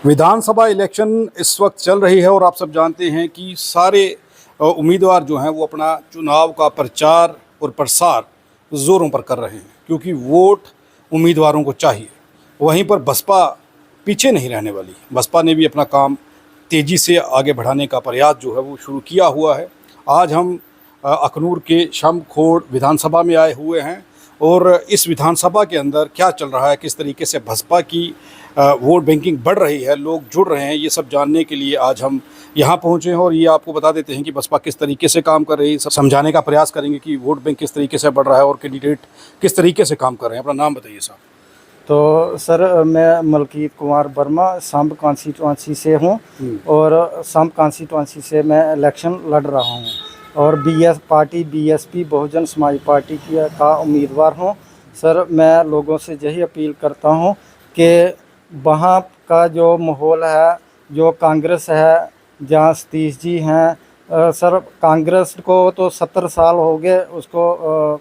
विधानसभा election इस वक्त चल रही है और आप सब जानते हैं कि सारे उम्मीदवार जो हैं वो अपना चुनाव का प्रचार और प्रसार ज़ोरों पर कर रहे हैं, क्योंकि वोट उम्मीदवारों को चाहिए। वहीं पर बसपा पीछे नहीं रहने वाली। बसपा ने भी अपना काम तेज़ी से आगे बढ़ाने का प्रयास जो है वो शुरू किया हुआ है। आज हम अखनूर के शमखोड़ विधानसभा में आए हुए हैं और इस विधानसभा के अंदर क्या चल रहा है, किस तरीके से बसपा की वोट बैंकिंग बढ़ रही है, लोग जुड़ रहे हैं, ये सब जानने के लिए आज हम यहाँ पहुँचे हैं। और ये आपको बता देते हैं कि बसपा किस तरीके से काम कर रही है, सब समझाने का प्रयास करेंगे कि वोट बैंक किस तरीके से बढ़ रहा है और कैंडिडेट किस तरीके से काम कर रहे हैं। अपना नाम बताइए साहब। तो सर, मैं मलकीत कुमार वर्मा सांब कॉन्स्टिट्यूंसी से हूँ और सांब कॉन्स्टिट्यूंसी से मैं इलेक्शन लड़ रहा हूँ और बीएसपी बहुजन समाज पार्टी का उम्मीदवार हूँ। सर, मैं लोगों से यही अपील करता हूँ कि वहाँ का जो माहौल है, जो कांग्रेस है, जहाँ सतीश जी हैं, सर कांग्रेस को तो 70 साल हो गए उसको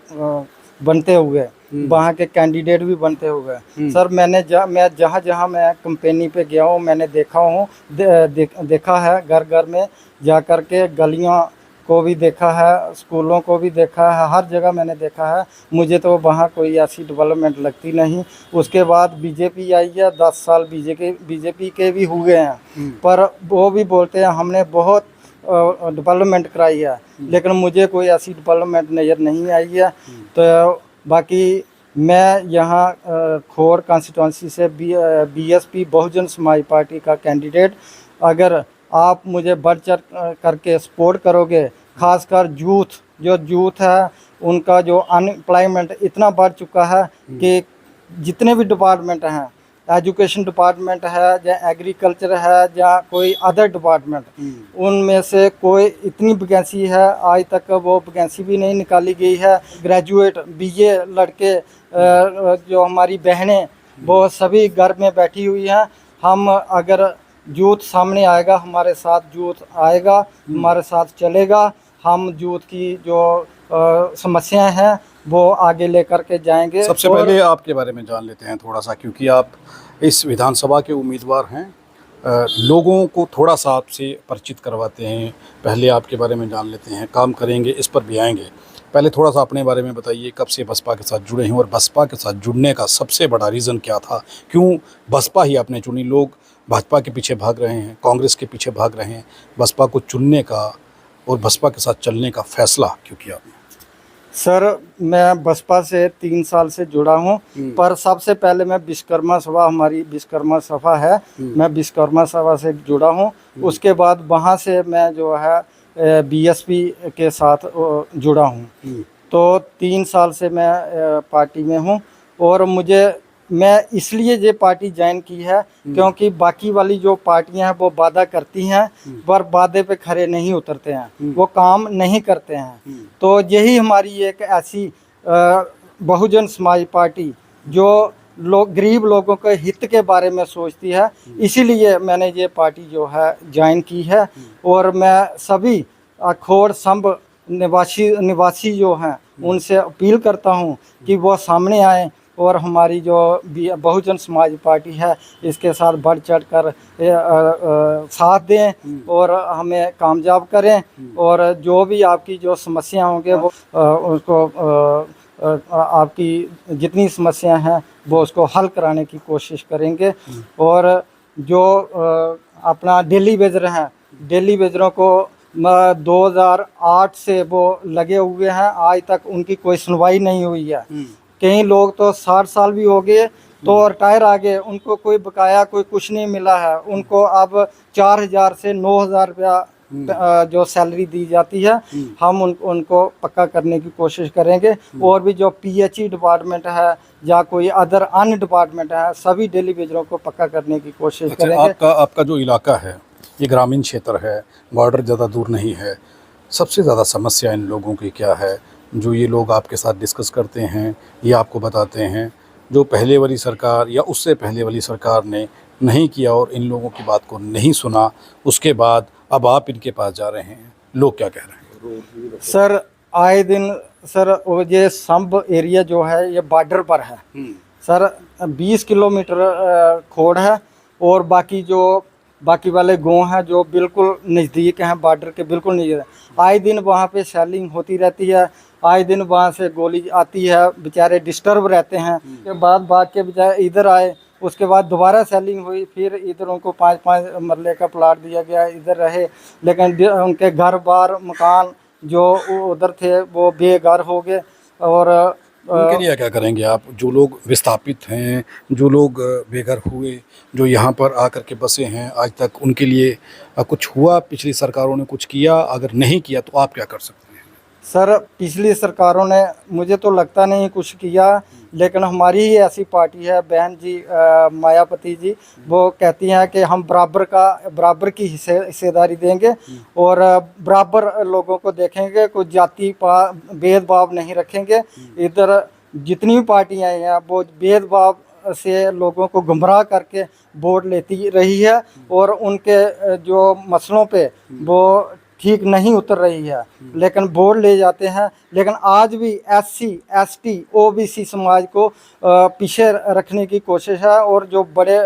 बनते हुए, वहाँ के कैंडिडेट भी बनते हुए। सर, मैं जहाँ जहाँ मैं कंपेनी पे गया हूँ, मैंने देखा हूँ, देखा है, घर घर में जा कर के गलियों को भी देखा है, स्कूलों को भी देखा है, हर जगह मैंने देखा है। मुझे तो वहाँ कोई ऐसी डेवलपमेंट लगती नहीं। उसके बाद बीजेपी आई है, 10 साल बीजेपी के भी हुए हैं, पर वो भी बोलते हैं हमने बहुत डेवलपमेंट कराई है, लेकिन मुझे कोई ऐसी डेवलपमेंट नज़र नहीं आई है। तो बाकी मैं यहाँ खोर कॉन्स्टिट्यूंसी से बीएसपी बहुजन समाज पार्टी का कैंडिडेट, अगर आप मुझे बढ़ चढ़ करके सपोर्ट करोगे, खासकर यूथ है, उनका जो अनएम्प्लॉयमेंट इतना बढ़ चुका है कि जितने भी डिपार्टमेंट हैं, एजुकेशन डिपार्टमेंट है या एग्रीकल्चर है या कोई अदर डिपार्टमेंट, उनमें से कोई इतनी वैकेंसी है, आज तक वो वैकेंसी भी नहीं निकाली गई है। ग्रेजुएट बीए लड़के जो हमारी बहनें, वो सभी घर में बैठी हुई हैं। हम अगर यूथ सामने आएगा, हमारे साथ यूथ आएगा, हमारे साथ चलेगा, हम यूथ की जो समस्याएं हैं वो आगे लेकर के जाएंगे। सबसे पहले आपके बारे में जान लेते हैं थोड़ा सा, क्योंकि आप इस विधानसभा के उम्मीदवार हैं। लोगों को थोड़ा सा आपसे परिचित करवाते हैं। पहले आपके बारे में जान लेते हैं, काम करेंगे इस पर भी आएंगे। पहले थोड़ा सा अपने बारे में बताइए, कब से बसपा के साथ जुड़े हैं और बसपा के साथ जुड़ने का सबसे बड़ा रीज़न क्या था, क्यों बसपा ही आपने चुनी? लोग भाजपा के पीछे भाग रहे हैं, कांग्रेस के पीछे भाग रहे हैं, बसपा को चुनने का और बसपा के साथ चलने का फैसला क्यों किया आपने? सर, मैं बसपा से 3 साल से जुड़ा हूँ, पर सबसे पहले मैं विश्वकर्मा सभा, हमारी विश्वकर्मा सभा है, मैं विश्वकर्मा सभा से जुड़ा हूँ। उसके बाद वहाँ से मैं जो है बीएसपी के साथ जुड़ा हूँ। तो 3 साल से मैं पार्टी में हूँ और मैं इसलिए ये पार्टी ज्वाइन की है क्योंकि बाकी वाली जो पार्टियां हैं वो वादा करती हैं पर वादे पे खरे नहीं उतरते हैं, वो काम नहीं करते हैं। तो यही हमारी एक ऐसी बहुजन समाज पार्टी जो गरीब लोगों के हित के बारे में सोचती है, इसीलिए मैंने ये पार्टी जो है ज्वाइन की है। और मैं सभी अखोड़ संब निवासी जो हैं उनसे अपील करता हूँ कि वो सामने आएँ और हमारी जो बहुजन समाज पार्टी है इसके साथ बढ़ चढ़ कर साथ दें और हमें कामयाब करें। और जो भी आपकी जो समस्या होंगे वो उसको आपकी जितनी समस्याएं हैं वो उसको हल कराने की कोशिश करेंगे। और जो अपना डेली वेजर हैं, डेली वेजरों को 2008 से वो लगे हुए हैं, आज तक उनकी कोई सुनवाई नहीं हुई है। कई लोग तो 60 साल भी हो गए तो रिटायर आ गए, उनको कोई बकाया कोई कुछ नहीं मिला है। उनको अब 4000 से 9000 रुपया जो सैलरी दी जाती है, हम उनको पक्का करने की कोशिश करेंगे। और भी जो पीएचई डिपार्टमेंट है या कोई अदर अन्य डिपार्टमेंट है, सभी डेली वेजरों को पक्का करने की कोशिश करेंगे। आपका जो इलाका है ये ग्रामीण क्षेत्र है, बॉर्डर ज़्यादा दूर नहीं है। सबसे ज़्यादा समस्या इन लोगों की क्या है जो ये लोग आपके साथ डिस्कस करते हैं, ये आपको बताते हैं, जो पहले वाली सरकार या उससे पहले वाली सरकार ने नहीं किया और इन लोगों की बात को नहीं सुना, उसके बाद अब आप इनके पास जा रहे हैं, लोग क्या कह रहे हैं? सर, आए दिन सर वो ये संब एरिया जो है ये बॉर्डर पर है। सर 20 किलोमीटर खोड़ है और बाकी वाले गाँव हैं जो बिल्कुल नज़दीक हैं, बॉर्डर के बिल्कुल नहीं है। आए दिन वहाँ पे शेलिंग होती रहती है, आए दिन वहाँ से गोली आती है, बेचारे डिस्टर्ब रहते हैं। के बाद भाग के बेचारे इधर आए, उसके बाद दोबारा सेलिंग हुई, फिर इधर उनको 5-5 मरले का प्लाट दिया गया, इधर रहे। लेकिन उनके घर बार मकान जो उधर थे वो बेघर हो गए। और उनके लिए क्या करेंगे आप, जो लोग विस्थापित हैं, जो लोग बेघर हुए, जो यहाँ पर आकर के बसे हैं आज तक, उनके लिए कुछ हुआ? पिछली सरकारों ने कुछ किया? अगर नहीं किया तो आप क्या कर सकते हैं? सर, पिछली सरकारों ने मुझे तो लगता नहीं कुछ किया, लेकिन हमारी ही ऐसी पार्टी है बहन जी मायावती जी, वो कहती हैं कि हम बराबर की हिस्सेदारी देंगे और बराबर लोगों को देखेंगे, कोई जाति भेदभाव नहीं रखेंगे। इधर जितनी भी पार्टियां हैं वो भेदभाव से लोगों को गुमराह करके वोट लेती रही है और उनके जो मसलों पे वो ठीक नहीं उतर रही है, लेकिन वोट ले जाते हैं। लेकिन आज भी SC ST OBC समाज को पीछे रखने की कोशिश है और जो बड़े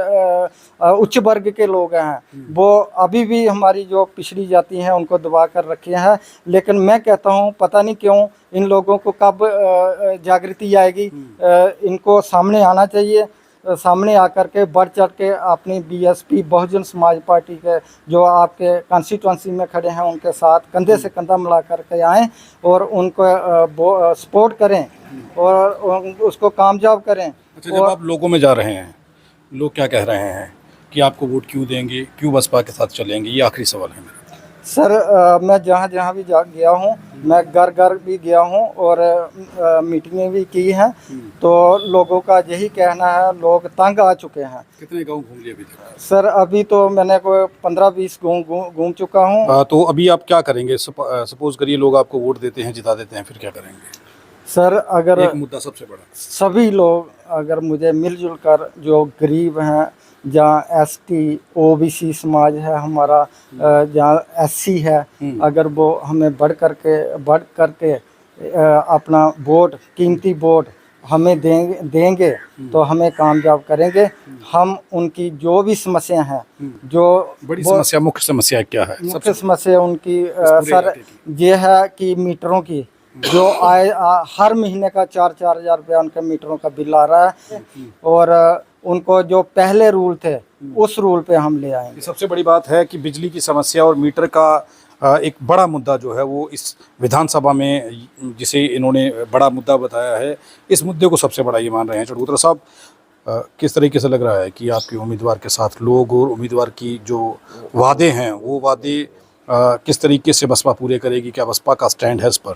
उच्च वर्ग के लोग हैं वो अभी भी हमारी जो पिछड़ी जाति हैं उनको दबा कर रखे हैं। लेकिन मैं कहता हूँ पता नहीं क्यों इन लोगों को कब जागृति आएगी, इनको सामने आना चाहिए, सामने आकर के बढ़ चढ़ के अपनी BSP बहुजन समाज पार्टी के जो आपके कॉन्स्टिट्यूंसी में खड़े हैं उनके साथ कंधे से कंधा मिला करके आएँ और उनको सपोर्ट करें और उसको कामयाब करें। अच्छा, जब आप लोगों में जा रहे हैं, लोग क्या कह रहे हैं कि आपको वोट क्यों देंगे, क्यों बसपा के साथ चलेंगे? ये आखिरी सवाल है मेरा। सर, मैं जहाँ भी गया हूँ, मैं घर घर भी गया हूँ और मीटिंगें भी की हैं, तो लोगों का यही कहना है, लोग तंग आ चुके हैं। कितने गांव घूम लिए अभी तक? सर, अभी तो मैंने कोई 15-20 घूम चुका हूँ। तो अभी आप क्या करेंगे? सपोज करिए लोग आपको वोट देते हैं, जिता देते हैं, फिर क्या करेंगे? सर, अगर एक मुद्दा सबसे बड़ा, सभी लोग अगर मुझे मिलजुल कर, जो गरीब हैं, जहाँ ST OBC समाज है हमारा, जहाँ SC है, अगर वो हमें बढ़ करके अपना वोट, कीमती वोट हमें देंगे तो हमें कामयाब करेंगे। हम उनकी जो भी समस्या हैं, जो बड़ी समस्या, मुख्य समस्या क्या है? मुख्य समस्या उनकी सर ये है कि मीटरों की जो हर महीने का 4-4 हज़ार रुपया उनके मीटरों का बिल आ रहा है और उनको जो पहले रूल थे उस रूल पे हम ले आएंगे। सबसे बड़ी बात है कि बिजली की समस्या और मीटर का एक बड़ा मुद्दा जो है वो इस विधानसभा में, जिसे इन्होंने बड़ा मुद्दा बताया है, इस मुद्दे को सबसे बड़ा ये मान रहे हैं। चौधरी साहब, किस तरीके से लग रहा है कि आपके उम्मीदवार के साथ लोग और उम्मीदवार की जो वादे हैं वो वादे किस तरीके से बसपा पूरे करेगी? क्या बसपा का स्टैंड है इस पर?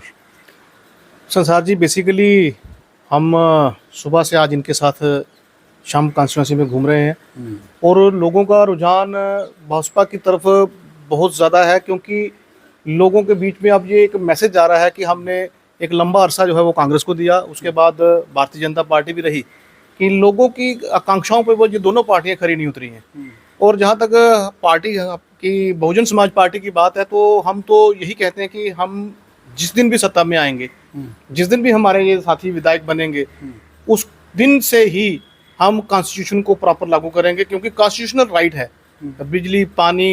संसार जी, बेसिकली हम सुबह से आज इनके साथ शाम कॉन्स्टिट्यूंसी में घूम रहे हैं और लोगों का रुझान बसपा की तरफ बहुत ज़्यादा है, क्योंकि लोगों के बीच में अब ये एक मैसेज जा रहा है कि हमने एक लंबा अरसा जो है वो कांग्रेस को दिया, उसके बाद भारतीय जनता पार्टी भी रही, कि लोगों की आकांक्षाओं पर वो ये दोनों पार्टियां खरी नहीं उतरी हैं। और जहाँ तक पार्टी की बहुजन समाज पार्टी की बात है, तो हम तो यही कहते हैं कि हम जिस दिन भी सत्ता में आएंगे, जिस दिन भी हमारे ये साथी विधायक बनेंगे, उस दिन से ही हम कॉन्स्टिट्यूशन को प्रॉपर लागू करेंगे, क्योंकि कॉन्स्टिट्यूशनल राइट है बिजली, पानी,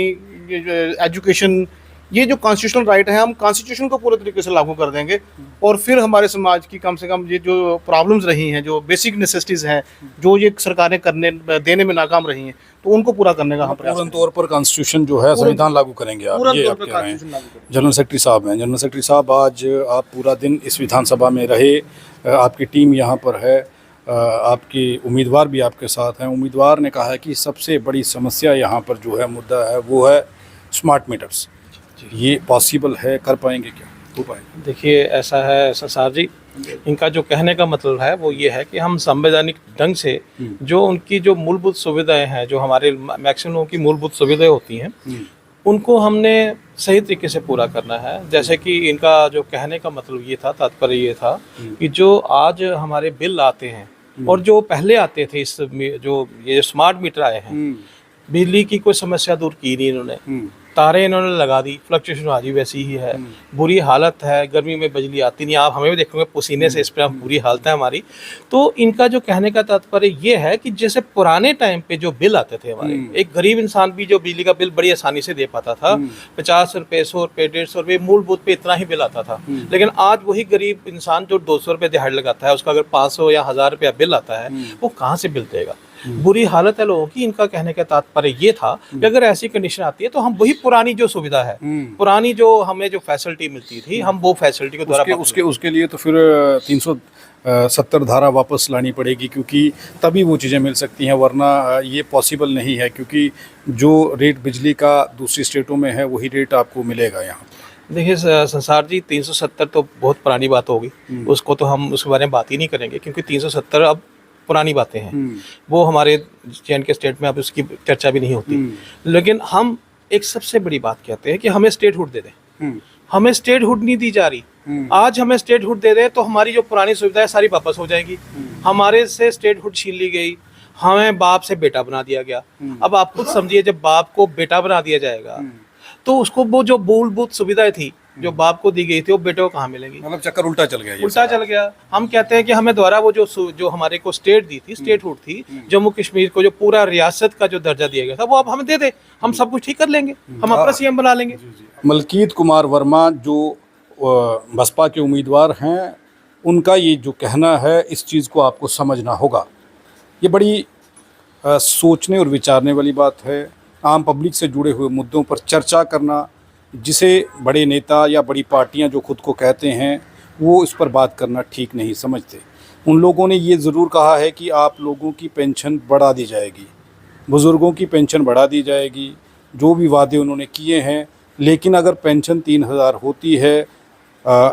एजुकेशन, ये जो कॉन्स्टिट्यूशनल राइट है हम कॉन्स्टिट्यूशन को पूरे तरीके से लागू कर देंगे। और फिर हमारे समाज की कम से कम ये जो प्रॉब्लम्स रही हैं, जो बेसिक नेसेसिटीज़ हैं, जो ये सरकारें देने में नाकाम रही हैं, तो उनको पूरा करने का हम प्रयास पूर्ण तौर पर कॉन्स्टिट्यूशन जो है, संविधान लागू करेंगे आप, ये आप कह रहे हैं। जनरल सेक्रेटरी साहब हैं, जनरल सेक्रेटरी साहब, आज आप पूरा दिन इस विधानसभा में रहे, आपकी टीम यहाँ पर है, आपके उम्मीदवार भी आपके साथ हैं। उम्मीदवार ने कहा है कि सबसे बड़ी समस्या यहाँ पर जो है, मुद्दा है, वो है स्मार्ट मीटर्स। ये पॉसिबल है? कर पाएंगे? क्या हो पाएगा? देखिए, ऐसा है संसार जी, इनका जो कहने का मतलब है वो ये है कि हम संवैधानिक ढंग से जो उनकी जो मूलभूत सुविधाएं हैं, जो हमारे मैक्सिमम की मूलभूत सुविधाएं होती हैं, उनको हमने सही तरीके से पूरा करना है। जैसे कि इनका जो कहने का मतलब ये था, तात्पर्य ये था कि जो आज हमारे बिल आते हैं और जो पहले आते थे, इस जो ये स्मार्ट मीटर आए हैं, बिजली की कोई समस्या दूर की नहीं इन्होंने। तारे इन्होंने लगा दी, फ्लक्चुएशन आज भी वैसी ही है, बुरी हालत है, गर्मी में बिजली आती नहीं, आप हमें भी देखोगे पसीने से इस पर बुरी हालत है हमारी। तो इनका जो कहने का तात्पर्य ये है कि जैसे पुराने टाइम पे जो बिल आते थे हमारे, एक गरीब इंसान भी जो बिजली का बिल बड़ी आसानी से दे पाता था, 50 रुपये, 100 रुपये, 150 रुपये मूलभूत पे इतना ही बिल आता था। लेकिन आज वही गरीब इंसान जो 200 रुपये दिहाड़ी लगाता है, उसका अगर 500 या 1000 रुपया बिल आता है, वो कहाँ से बिल देगा? बुरी हालत है लोगों की। इनका कहने का तात्पर्य ये था कि अगर ऐसी कंडीशन आती है तो हम वही पुरानी जो सुविधा है, पुरानी जो हमें जो फैसिलिटी मिलती थी, हम वो फैसिलिटी को द्वारा उसके लिए तो फिर 370 धारा वापस लानी पड़ेगी, क्योंकि तभी वो चीज़ें मिल सकती हैं, वरना ये पॉसिबल नहीं है, क्योंकि जो रेट बिजली का दूसरी स्टेटों में है वही रेट आपको मिलेगा यहाँ। देखिए संसार जी, 370 तो बहुत पुरानी बात होगी, उसको तो हम उसके बारे में बात ही नहीं करेंगे, क्योंकि 370 अब पुरानी बातें हैं, वो हमारे J&K स्टेट में अब उसकी चर्चा भी नहीं होती। लेकिन हम एक सबसे बड़ी बात कहते हैं कि हमें स्टेटहुड दे दें। हमें स्टेटहुड नहीं दी जा रही। आज हमें स्टेटहुड दे दें तो हमारी जो पुरानी सुविधाएं सारी वापस हो जाएंगी। हमारे से स्टेटहुड छीन ली गई, हमें बाप से बेटा बना दिया गया। अब आप खुद समझिए, जब बाप को बेटा बना दिया जाएगा तो उसको वो जो मूलभूत सुविधाएं थी जो बाप को दी गई थी, वो बेटे को कहाँ मिलेंगी? मतलब चक्कर उल्टा चल गया, उल्टा चल गया। हम कहते हैं कि हमें द्वारा वो जो हमारे को स्टेट दी थी, स्टेटहुड थी, जम्मू कश्मीर को जो पूरा रियासत का जो दर्जा दिया गया था, वो अब हमें दे दे, हम सब कुछ ठीक कर लेंगे, हम अपना सीएम बना लेंगे। मलकीत कुमार वर्मा जो बसपा के उम्मीदवार हैं, उनका ये जो कहना है, इस चीज़ को आपको समझना होगा। ये बड़ी सोचने और विचारने वाली बात है। आम पब्लिक से जुड़े हुए मुद्दों पर चर्चा करना, जिसे बड़े नेता या बड़ी पार्टियां जो खुद को कहते हैं, वो इस पर बात करना ठीक नहीं समझते। उन लोगों ने ये ज़रूर कहा है कि आप लोगों की पेंशन बढ़ा दी जाएगी, बुज़ुर्गों की पेंशन बढ़ा दी जाएगी, जो भी वादे उन्होंने किए हैं। लेकिन अगर पेंशन 3000 होती है,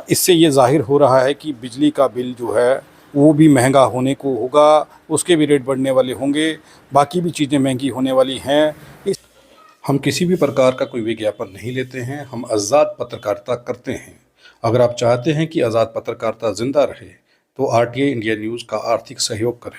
इससे ये ज़ाहिर हो रहा है कि बिजली का बिल जो है वो भी महंगा होने को होगा, उसके भी रेट बढ़ने वाले होंगे, बाकी भी चीज़ें महंगी होने वाली हैं। हम किसी भी प्रकार का कोई विज्ञापन नहीं लेते हैं, हम आज़ाद पत्रकारिता करते हैं। अगर आप चाहते हैं कि आज़ाद पत्रकारिता ज़िंदा रहे तो RTI इंडिया न्यूज़ का आर्थिक सहयोग करें।